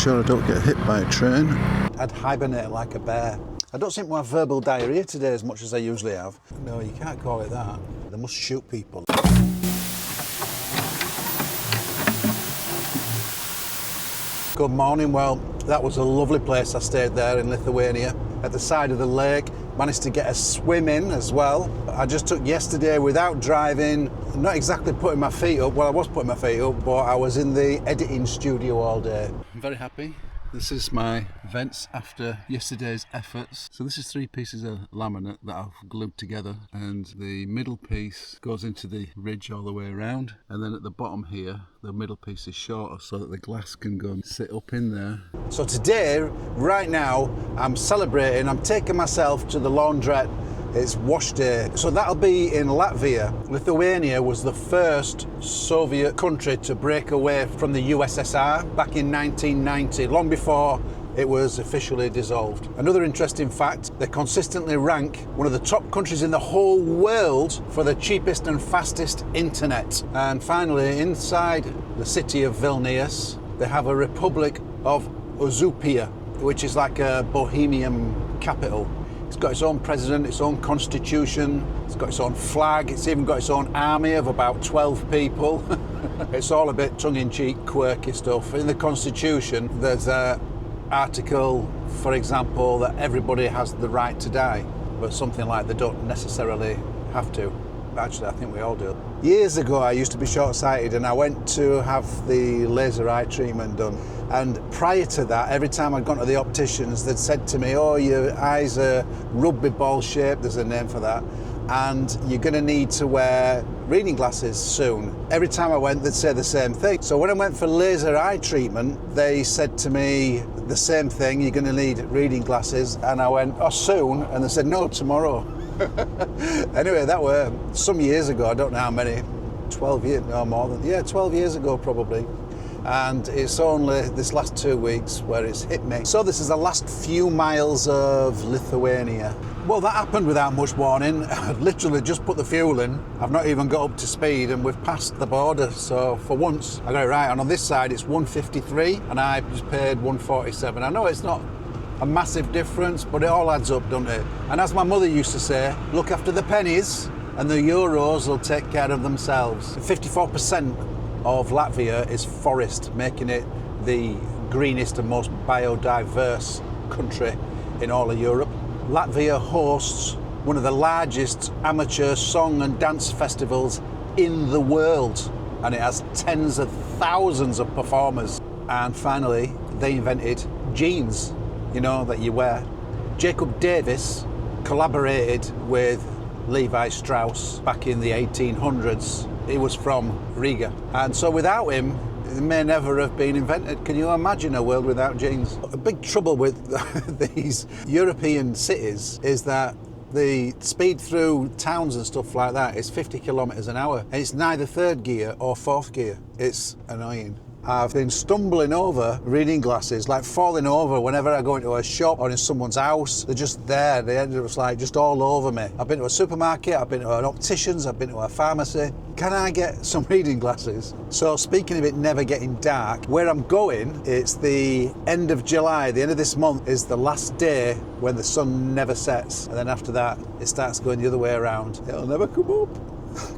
sure I don't get hit by a train. I'd hibernate like a bear. I don't seem to have verbal diarrhea today as much as I usually have. No, you can't call it that. They must shoot people. Good morning. Well, that was a lovely place. I stayed there in Lithuania at the side of the lake. Managed to get a swim in as well. I just took yesterday without driving, not exactly putting my feet up. Well, I was putting my feet up, but I was in the editing studio all day. I'm very happy. This is my vents after yesterday's efforts. So this is 3 pieces of laminate that I've glued together, and the middle piece goes into the ridge all the way around, and then at the bottom here the middle piece is shorter so that the glass can go and sit up in there. So today, right now, I'm celebrating. I'm taking myself to the Laundrette. It's wash day. So that'll be in Latvia. Lithuania was the first Soviet country to break away from the USSR back in 1990, long before it was officially dissolved. Another interesting fact, they consistently rank one of the top countries in the whole world for the cheapest and fastest internet. And finally, inside the city of Vilnius, they have a Republic of Uzupia, which is like a Bohemian capital. It's got its own president, its own constitution, it's got its own flag, it's even got its own army of about 12 people. It's all a bit tongue-in-cheek, quirky stuff. In the constitution, there's an article, for example, that everybody has the right to die, but something like they don't necessarily have to. Actually, I think we all do. Years ago, I used to be short-sighted and I went to have the laser eye treatment done. And prior to that, every time I'd gone to the opticians, they'd said to me, oh, your eyes are rugby ball shaped, there's a name for that, and you're going to need to wear reading glasses soon. Every time I went, they'd say the same thing. So when I went for laser eye treatment, they said to me the same thing, you're going to need reading glasses. And I went, oh, soon? And they said, no, tomorrow. Anyway, that were some years ago. I don't know how many, 12 years, no more than, yeah, 12 years ago probably. And it's only this last 2 weeks where it's hit me. So this is the last few miles of Lithuania. Well, that happened without much warning. I've literally just put the fuel in. I've not even got up to speed and we've passed the border. So for once, I got it right. And on this side, it's 153 and I just paid 147. I know it's not a massive difference, but it all adds up, doesn't it? And as my mother used to say, look after the pennies and the euros will take care of themselves. 54% of Latvia is forest, making it the greenest and most biodiverse country in all of Europe. Latvia hosts one of the largest amateur song and dance festivals in the world, and it has tens of thousands of performers. And finally, they invented jeans, you know, that you wear. Jacob Davis collaborated with Levi Strauss back in the 1800s. He was from Riga, and so without him, it may never have been invented. Can you imagine a world without jeans? A big trouble with these European cities is that the speed through towns and stuff like that is 50 kilometers an hour, and it's neither third gear or fourth gear. It's annoying. I've been stumbling over reading glasses, like falling over whenever I go into a shop or in someone's house. They're just there. They end up like just all over me. I've been to a supermarket, I've been to an optician's, I've been to a pharmacy. Can I get some reading glasses? So speaking of it never getting dark, where I'm going, it's the end of July. The end of this month is the last day when the sun never sets. And then after that, it starts going the other way around. It'll never come up.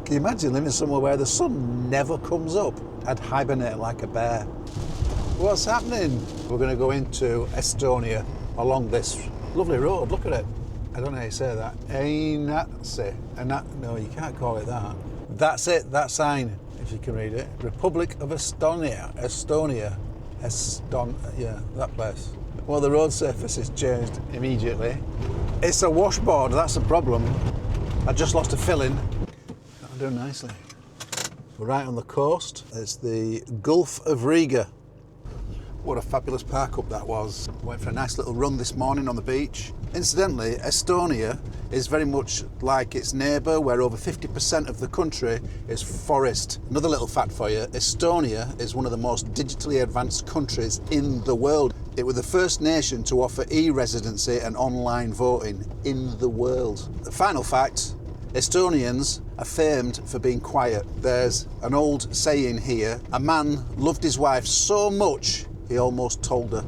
Can you imagine living somewhere where the sun never comes up? I'd hibernate like a bear. What's happening? We're going to go into Estonia along this lovely road. Look at it. I don't know how you say that. Einatse. No, you can't call it that. That's it, that sign, if you can read it. Republic of Estonia. Yeah, that place. Well, the road surface has changed immediately. It's a washboard, that's the problem. I just lost a filling. I'm doing nicely. We're right on the coast. It's the Gulf of Riga. What a fabulous park up that was. Went for a nice little run this morning on the beach. Incidentally, Estonia is very much like its neighbour, where over 50% of the country is forest. Another little fact for you, Estonia is one of the most digitally advanced countries in the world. It was the first nation to offer e-residency and online voting in the world. The final fact, Estonians are famed for being quiet. There's an old saying here, a man loved his wife so much he almost told her.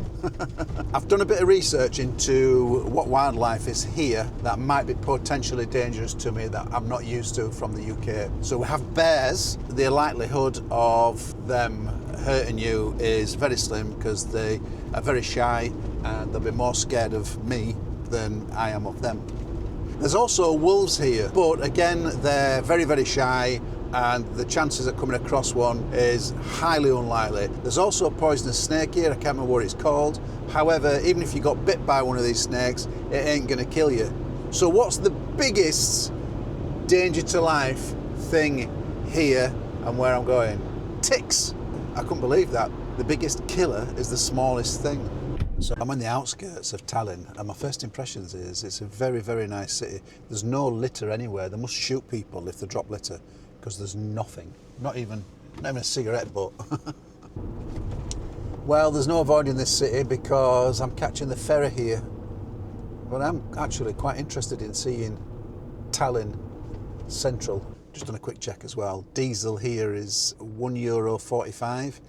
I've done a bit of research into what wildlife is here that might be potentially dangerous to me that I'm not used to from the UK. So we have bears. The likelihood of them hurting you is very slim because they are very shy and they'll be more scared of me than I am of them. There's also wolves here, but again, they're very, very shy and the chances of coming across one is highly unlikely. There's also a poisonous snake here, I can't remember what it's called. However, even if you got bit by one of these snakes, it ain't gonna kill you. So what's the biggest danger to life thing here and where I'm going? Ticks. I couldn't believe that. The biggest killer is the smallest thing. So I'm on the outskirts of Tallinn and my first impressions is it's a very, very nice city. There's no litter anywhere. They must shoot people if they drop litter because there's nothing. Not even a cigarette butt. Well, there's no avoiding this city because I'm catching the ferry here. But I'm actually quite interested in seeing Tallinn Central. Just done a quick check as well. Diesel here is €1.45.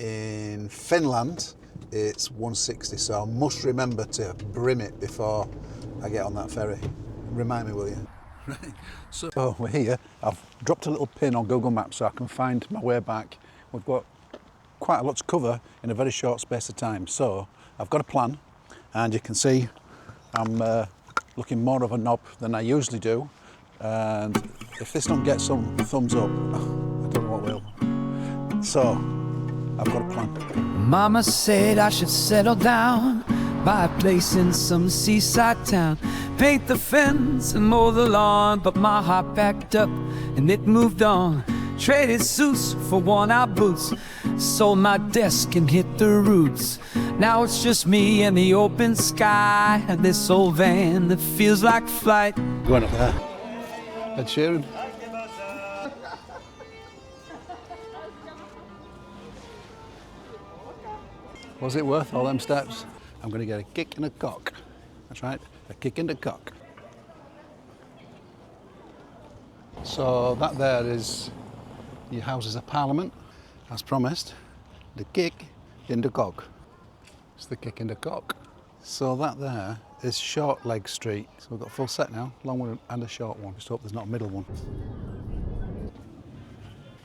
In Finland, it's 160, so I must remember to brim it before I get on that ferry. Remind me, will you? Right, so we're here. I've dropped a little pin on Google Maps so I can find my way back. We've got quite a lot to cover in a very short space of time, so I've got a plan, and you can see I'm looking more of a knob than I usually do, and if this don't get some thumbs up, I don't know what will. So I've got a plan. Mama said I should settle down, buy a place in some seaside town, paint the fence and mow the lawn, but my heart backed up and it moved on. Traded suits for worn-out boots, sold my desk and hit the roots. Now it's just me and the open sky, and this old van that feels like flight. Going up there. Ed Sheeran. Was it worth all them steps? I'm going to get a kick in the cock. That's right, a kick in the cock. So that there is your Houses of Parliament, as promised. The kick in the cock. It's the kick in the cock. So that there is Short Leg Street. So we've got a full set now, long one and a short one. Just hope there's not a middle one.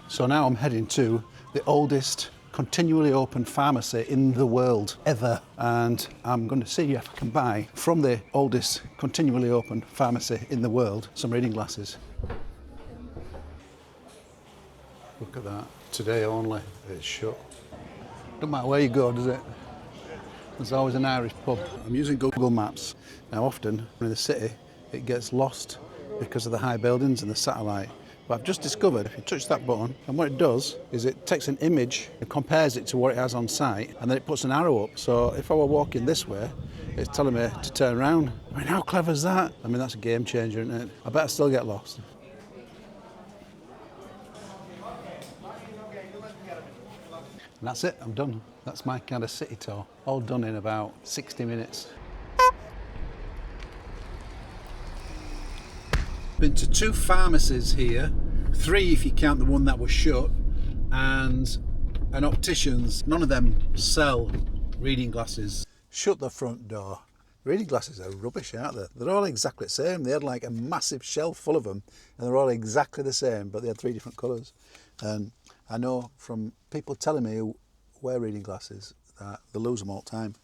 So now I'm heading to the oldest continually open pharmacy in the world ever, and I'm going to see if I can buy from the oldest continually open pharmacy in the world some reading glasses. Look at that, today only, it's shut. Don't matter where you go, does it? There's always an Irish pub. I'm using Google Maps. Now often in the city it gets lost because of the high buildings and the satellite. But I've just discovered if you touch that button, and what it does is it takes an image and compares it to what it has on site, and then it puts an arrow up. So if I were walking this way, it's telling me to turn around. I mean, how clever is that? I mean, that's a game changer, isn't it? I bet I still get lost. And that's it, I'm done. That's my kind of city tour. All done in about 60 minutes. Been to 2 pharmacies here, 3 if you count the one that was shut, and an optician's. None of them sell reading glasses. Shut the front door. Reading glasses are rubbish, aren't they? They're all exactly the same. They had like a massive shelf full of them, and they're all exactly the same, but they had 3 different colours. And I know from people telling me who wear reading glasses that they lose them all the time.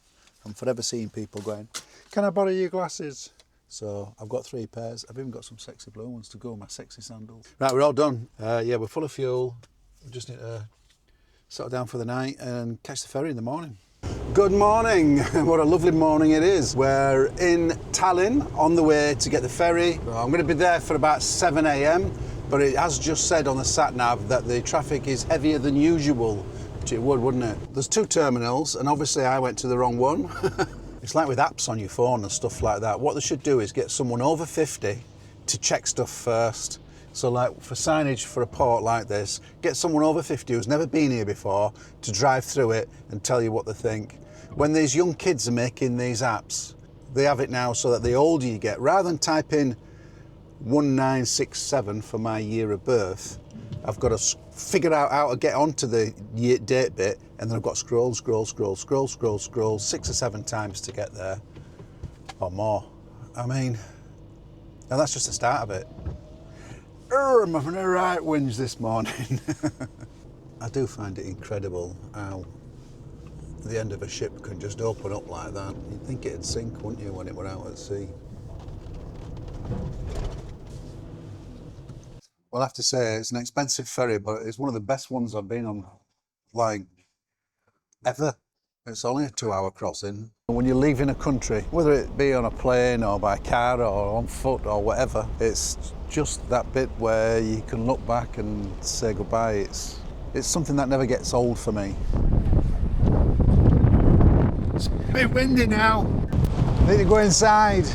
I'm forever seeing people going, "Can I borrow your glasses?" So I've got 3 pairs. I've even got some sexy blue ones to go with my sexy sandals. Right, we're all done. Yeah, we're full of fuel. We just need to settle down for the night and catch the ferry in the morning. Good morning. What a lovely morning it is. We're in Tallinn on the way to get the ferry. I'm going to be there for about 7 a.m, but it has just said on the sat-nav that the traffic is heavier than usual, which it would, wouldn't it? There's 2 terminals, and obviously I went to the wrong one. It's like with apps on your phone and stuff like that. What they should do is get someone over 50 to check stuff first. So like for signage for a port like this, get someone over 50 who's never been here before to drive through it and tell you what they think. When these young kids are making these apps, they have it now so that the older you get, rather than type in 1967 for my year of birth, I've got to figure out how to get onto the year, date bit And then I've got scroll, 6 or 7 times to get there, or more. I mean, and that's just the start of it. I'm having a right whinge this morning. I do find it incredible how the end of a ship can just open up like that. You'd think it'd sink, wouldn't you, when it were out at sea? Well, I have to say, it's an expensive ferry, but it's one of the best ones I've been on, like, ever. It's only a 2-hour crossing. When you're leaving a country, whether it be on a plane or by car or on foot or whatever, it's just that bit where you can look back and say goodbye. It's something that never gets old for me. It's a bit windy now. Need to go inside.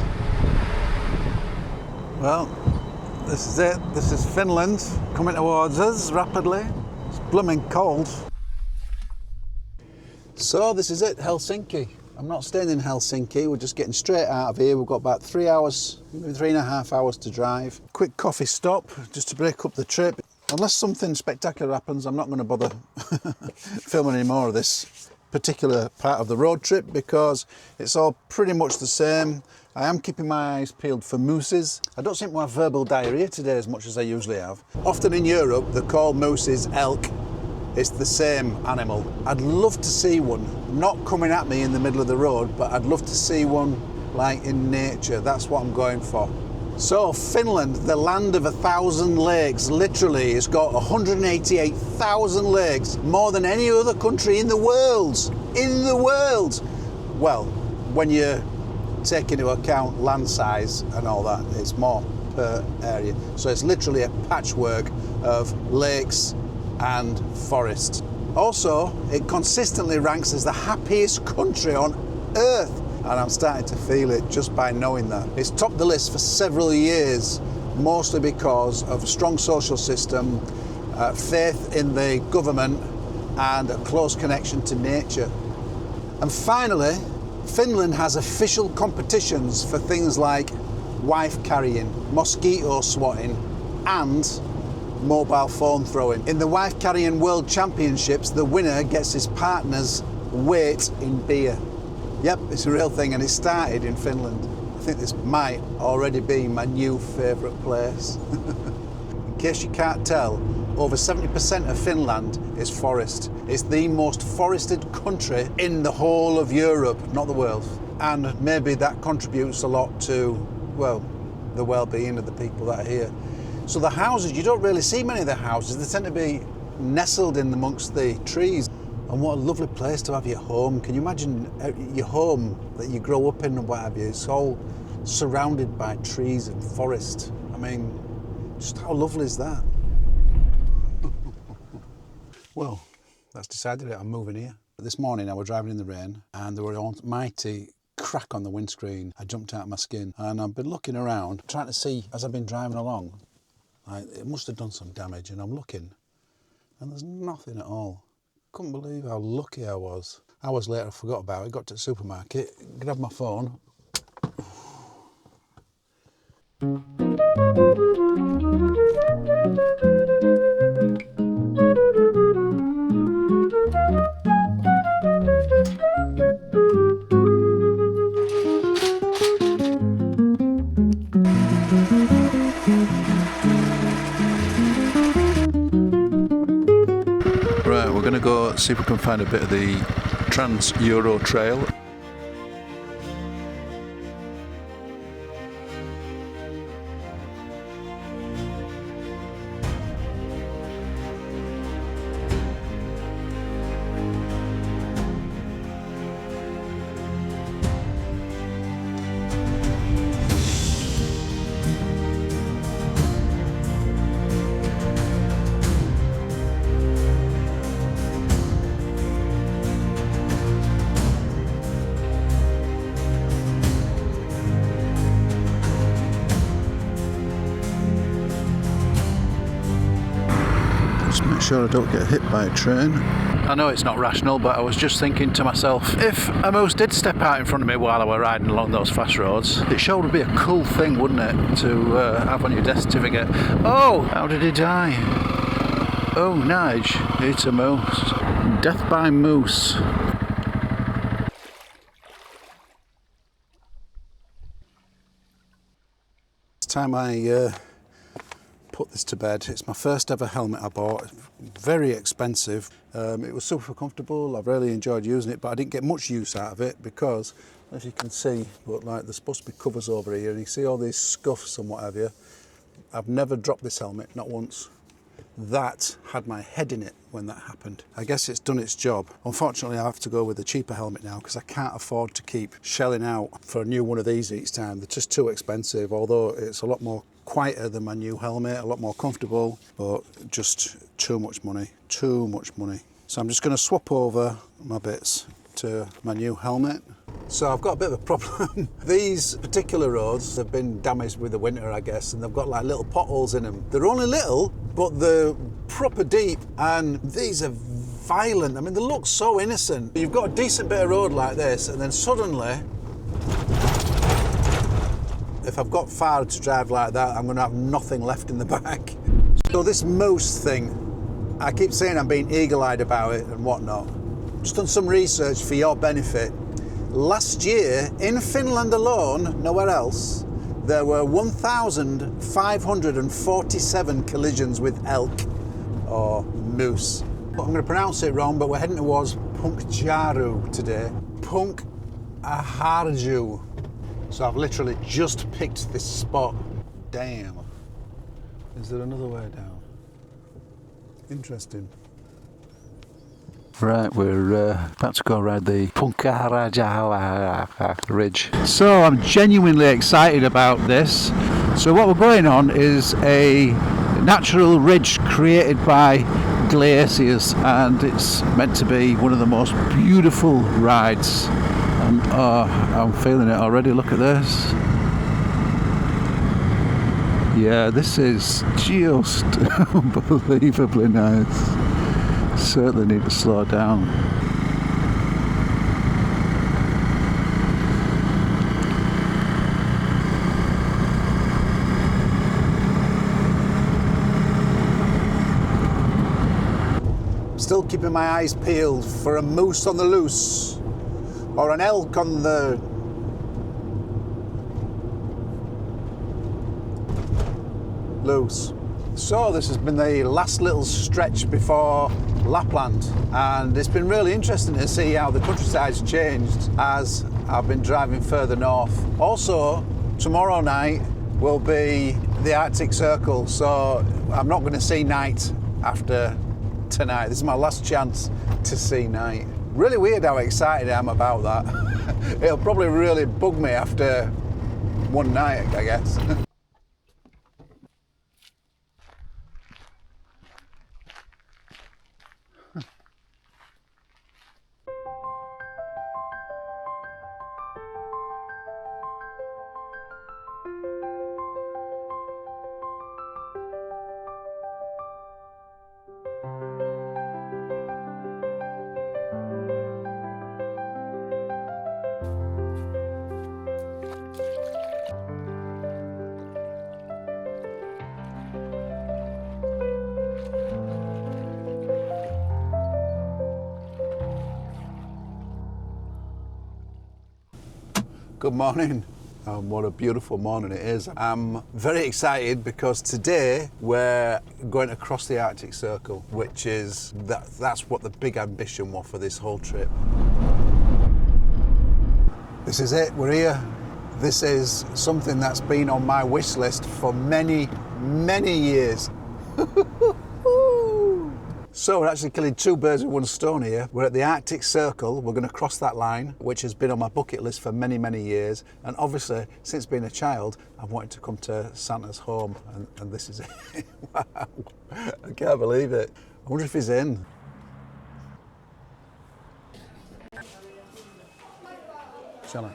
Well, this is it. This is Finland coming towards us rapidly. It's blooming cold. So this is it, Helsinki. I'm not staying in Helsinki, we're just getting straight out of here. We've got about 3 hours, maybe 3.5 hours to drive. Quick coffee stop, just to break up the trip. Unless something spectacular happens, I'm not going to bother filming any more of this particular part of the road trip because it's all pretty much the same. I am keeping my eyes peeled for mooses. I don't seem to have verbal diarrhea today as much as I usually have. Often in Europe, they call mooses elk. It's the same animal. I'd love to see one, not coming at me in the middle of the road, but I'd love to see one like in nature. That's what I'm going for. So Finland, the land of 1,000 lakes, literally has got 188,000 lakes, more than any other country in the world. In the world! Well, when you take into account land size and all that, it's more per area. So it's literally a patchwork of lakes and forest. Also, it consistently ranks as the happiest country on earth, and I'm starting to feel it just by knowing that. It's topped the list for several years, mostly because of a strong social system, faith in the government, and a close connection to nature. And finally, Finland has official competitions for things like wife carrying, mosquito swatting, and mobile phone throwing. In the wife carrying world championships, the winner gets his partner's weight in beer. Yep, it's a real thing, and it started in Finland. I think this might already be my new favourite place. In case you can't tell, over 70% of Finland is forest. It's the most forested country in the whole of Europe, not the world. And maybe that contributes a lot to, well, the well-being of the people that are here. So the houses, you don't really see many of the houses. They tend to be nestled in amongst the trees. And what a lovely place to have your home. Can you imagine your home that you grow up in and what have you? It's all surrounded by trees and forest. I mean, just how lovely is that? Well, that's decided it. I'm moving here. This morning I was driving in the rain and there were a mighty crack on the windscreen. I jumped out of my skin and I've been looking around, trying to see as I've been driving along. It must have done some damage, and I'm looking and there's nothing at all. Couldn't believe how lucky I was. Hours later I forgot about it, got to the supermarket, grabbed my phone. Right, we're going to go see if we can find a bit of the Trans-Euro Trail. Just make sure I don't get hit by a train. I know it's not rational, but I was just thinking to myself, if a moose did step out in front of me while I were riding along those fast roads, it sure would be a cool thing, wouldn't it, to have on your death certificate. Oh, how did he die? Oh, Nige, it's a moose. Death by moose. It's time I put this to bed. It's my first ever helmet I bought. Very expensive. It was super comfortable. I've really enjoyed using it, but I didn't get much use out of it because, as you can see, but like there's supposed to be covers over here. You see all these scuffs and what have you. I've never dropped this helmet, not once. That had my head in it when that happened. I guess it's done its job. Unfortunately, I have to go with a cheaper helmet now because I can't afford to keep shelling out for a new one of these each time. They're just too expensive, although it's a lot more quieter than my new helmet, a lot more comfortable, but just too much money, too much money. So I'm just going to swap over my bits to my new helmet. So I've got a bit of a problem. These particular roads have been damaged with the winter, I guess, and they've got like little potholes in them. They're only little, but they're proper deep, and these are violent. I mean, they look so innocent. You've got a decent bit of road like this, and then suddenly, if I've got far to drive like that, I'm going to have nothing left in the back. So this moose thing, I keep saying I'm being eagle-eyed about it and whatnot. Just done some research for your benefit. Last year, in Finland alone, nowhere else, there were 1,547 collisions with elk or moose. I'm going to pronounce it wrong, but we're heading towards Punkaharju today. Punkaharju. So I've literally just picked this spot. Damn. Is there another way down? Interesting. Right, we're about to go ride the Punkaharju ridge. So I'm genuinely excited about this. So what we're going on is a natural ridge created by glaciers, and it's meant to be one of the most beautiful rides. And I'm feeling it already. Look at this. Yeah, this is just unbelievably nice. Certainly need to slow down. Still keeping my eyes peeled for a moose on the loose or an elk on the loose. So this has been the last little stretch before Lapland, and it's been really interesting to see how the countryside's changed as I've been driving further north. Also, tomorrow night will be the Arctic Circle, so I'm not going to see night after tonight. This is my last chance to see night. Really weird how excited I am about that. It'll probably really bug me after one night, I guess. Good morning. What a beautiful morning it is. I'm very excited because today we're going to cross the Arctic Circle, which is, that's what the big ambition was for this whole trip. This is it, we're here. This is something that's been on my wish list for many, many years. So we're actually killing two birds with one stone here. We're at the Arctic Circle. We're going to cross that line, which has been on my bucket list for many, many years. And obviously, since being a child, I've wanted to come to Santa's home, and this is it. Wow, I can't believe it. I wonder if he's in. Shall I?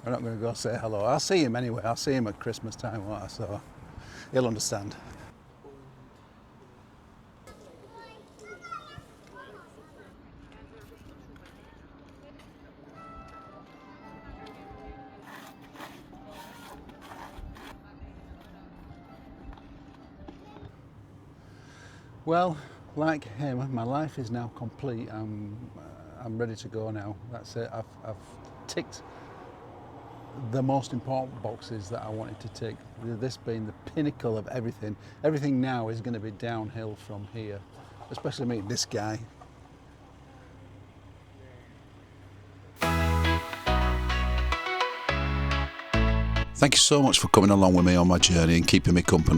I'm not going to go say hello. I'll see him anyway. I'll see him at Christmas time, won't I? So he'll understand. Well, like him, my life is now complete. I'm ready to go now. That's it. I've ticked the most important boxes that I wanted to tick. This being the pinnacle of everything. Everything now is going to be downhill from here, especially meeting this guy. Thank you so much for coming along with me on my journey and keeping me company.